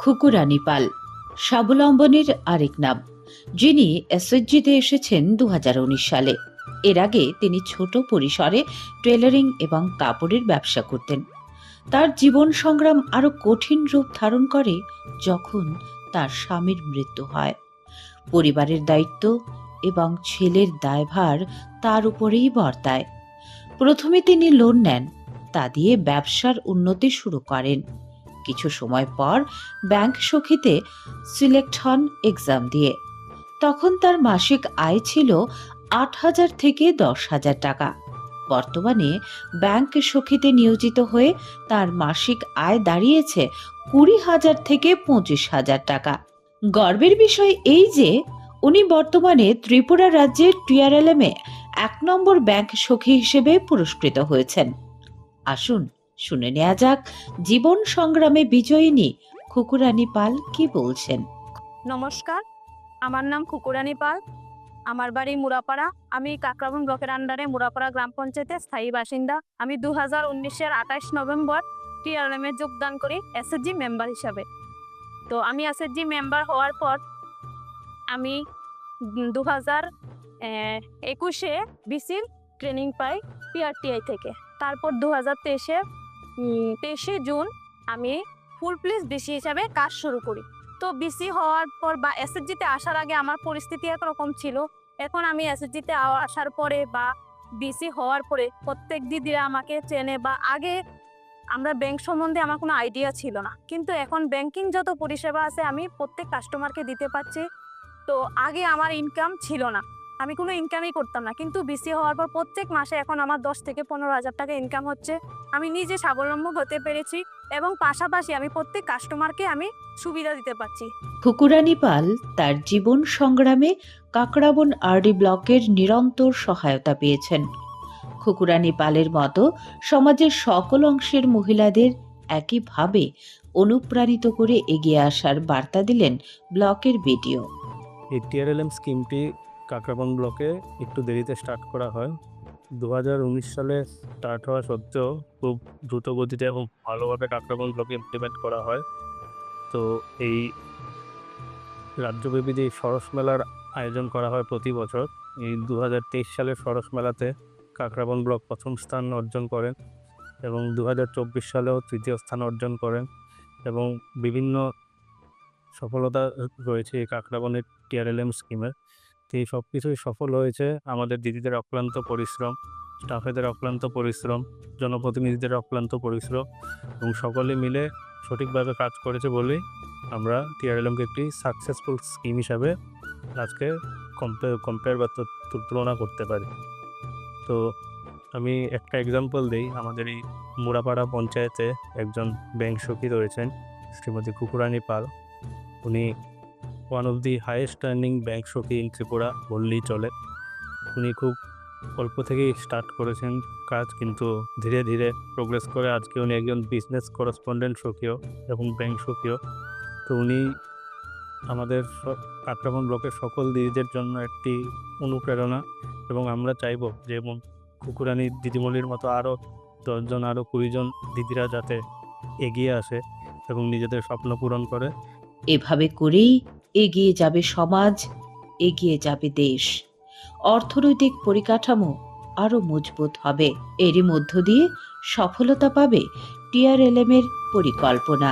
খুকু রানী পাল স্বাবলম্বনের আরেক নাম, যিনি এসএসজিতে এসেছেন 2019 সালে। এর আগে তিনি ছোট পরিসরে টেলারিং এবং কাপড়ের ব্যবসা করতেন। তার জীবন সংগ্রাম আরো কঠিন রূপ ধারণ করে যখন তার স্বামীর মৃত্যু হয়। পরিবারের দায়িত্ব এবং ছেলের দায়ভার তার উপরেই বর্তায়। প্রথমে তিনি লোন নেন, তা দিয়ে ব্যবসার উন্নতি শুরু করেন। কিছু সময় পর ব্যাংক সখীতে সিলেক্ট হন এক্সাম দিয়ে। তখন তার মাসিক আয় ছিল 8,000 থেকে 10,000 টাকা। বর্তমানে ব্যাংক সখীতে নিয়োজিত হয়ে তার মাসিক আয় দাঁড়িয়েছে 20,000 থেকে 25,000 টাকা। গর্বের বিষয় এই যে উনি বর্তমানে ত্রিপুরা রাজ্যের টিআরএলএম-এ 1 নম্বর ব্যাংক সখী হিসেবে পুরস্কৃত হয়েছেন। আসুন শুনে নেওয়া যাক জীবন সংগ্রামে বিজয়িনী খুকু রানী পাল কি বলছেন। নমস্কার, আমার নাম খুকু রানী পাল। আমার বাড়ি মুরাপাড়া। আমি কাকরাবন ব্লকের আন্ডারে মুরাপাড়া গ্রাম পঞ্চায়েতের স্থায়ী বাসিন্দা। আমি 2019-এর 28 নভেম্বর টিআরএলএম-এ যোগদান করি এসএসজি মেম্বার হিসাবে। তো আমি এসএসজি মেম্বার হওয়ার পর আমি 2021-এ বিসির ট্রেনিং পাই পিআরটিআই থেকে। তারপর 2023-এ জুন আমি ফুল পুলিশ বিসি হিসাবে কাজ শুরু করি। তো বিসি হওয়ার পর বা এসএসজিতে আসার আগে আমার পরিস্থিতি একরকম ছিল। এখন আমি এসএসজিতে আসার পরে বা বিসি হওয়ার পরে প্রত্যেক দিদিরা আমাকে চেনে। বা আগে আমরা ব্যাংক সম্বন্ধে আমার কোনো আইডিয়া ছিল না, কিন্তু এখন ব্যাংকিং যত পরিষেবা আছে আমি প্রত্যেক কাস্টমারকে দিতে পারছি। তো আগে আমার ইনকাম ছিল না, আমি কোনো ইনকামই করতাম না, কিন্তু বিসি হওয়ার পর প্রত্যেক মাসে এখন আমার 10 থেকে 15,000 টাকা ইনকাম হচ্ছে। আমি নিজে স্বাবলম্বী হতে পেরেছি এবং পাশাপাশি আমি প্রত্যেক কাস্টমারকে আমি সুবিধা দিতে পারছি। খুকু রানী পাল তার জীবন সংগ্রামে কাকরাবন আরডি ব্লকের নিরন্তর সহায়তা পেয়েছেন। খুকু রানী পালের মতো সমাজের সকল অংশের মহিলাদের একইভাবে অনুপ্রাণিত করে এগিয়ে আসার বার্তা দিলেন ব্লকের বিডিও। এই টিআরএলএম স্কিমটি কাকরাবন ব্লকে একটু দেরিতে স্টার্ট করা হয়। 2019 সালে স্টার্ট হওয়া সত্ত্বেও খুব দ্রুত গতিতে এবং ভালোভাবে কাকরাবন ব্লকে ইমপ্লিমেন্ট করা হয়। তো এই রাজ্যব্যাপী যে সরস মেলার আয়োজন করা হয় প্রতি বছর, এই 2023 সালের সরস মেলাতে কাকরাবন ব্লক প্রথম স্থান অর্জন করেন এবং 2024 সালেও তৃতীয় স্থান অর্জন করেন এবং বিভিন্ন সফলতা রয়েছে এই কাকরাবনের টিআরএলএম স্কিমের। তো এই সব কিছুই সফল হয়েছে আমাদের দিদিদের অক্লান্ত পরিশ্রম, স্টাফেদের অক্লান্ত পরিশ্রম, জনপ্রতিনিধিদের অক্লান্ত পরিশ্রম এবং সকলে মিলে সঠিকভাবে কাজ করেছে বলেই আমরা টিআরএলএমকে একটি সাকসেসফুল স্কিম হিসাবে আজকে কম্পেয়ার বা তুলনা করতে পারি। তো আমি একটা এক্সাম্পল দিই। আমাদের এই মুরাপাড়া পঞ্চায়েতে একজন ব্যাংক সখী রয়েছেন, শ্রীমতী খুকু রানী পাল। উনি one of the highest earning bank সখী ইন ত্রিপুরা বললেই চলে। উনি খুব অল্প থেকেই স্টার্ট করেছেন কাজ, কিন্তু ধীরে ধীরে প্রোগ্রেস করে আজকে উনি একজন বিজনেস করেসপন্ডেন্ট সখীও এবং ব্যাংক সখীও। তো উনি আমাদের কাকরাবন ব্লকের সকল দিদিদের জন্য একটি অনুপ্রেরণা এবং আমরা চাইব যে খুকু রানী দিদিমণির মতো আরও 10 জন আরও 20 জন দিদিরা যাতে এগিয়ে আসে এবং নিজেদের স্বপ্ন পূরণ করে। এভাবে করেই এগিয়ে যাবে সমাজ, এগিয়ে যাবে দেশ। অর্থনৈতিক পরিকাঠামো আরো মজবুত হবে। এরই মধ্য দিয়ে সফলতা পাবে টিআরএলএম এর পরিকল্পনা।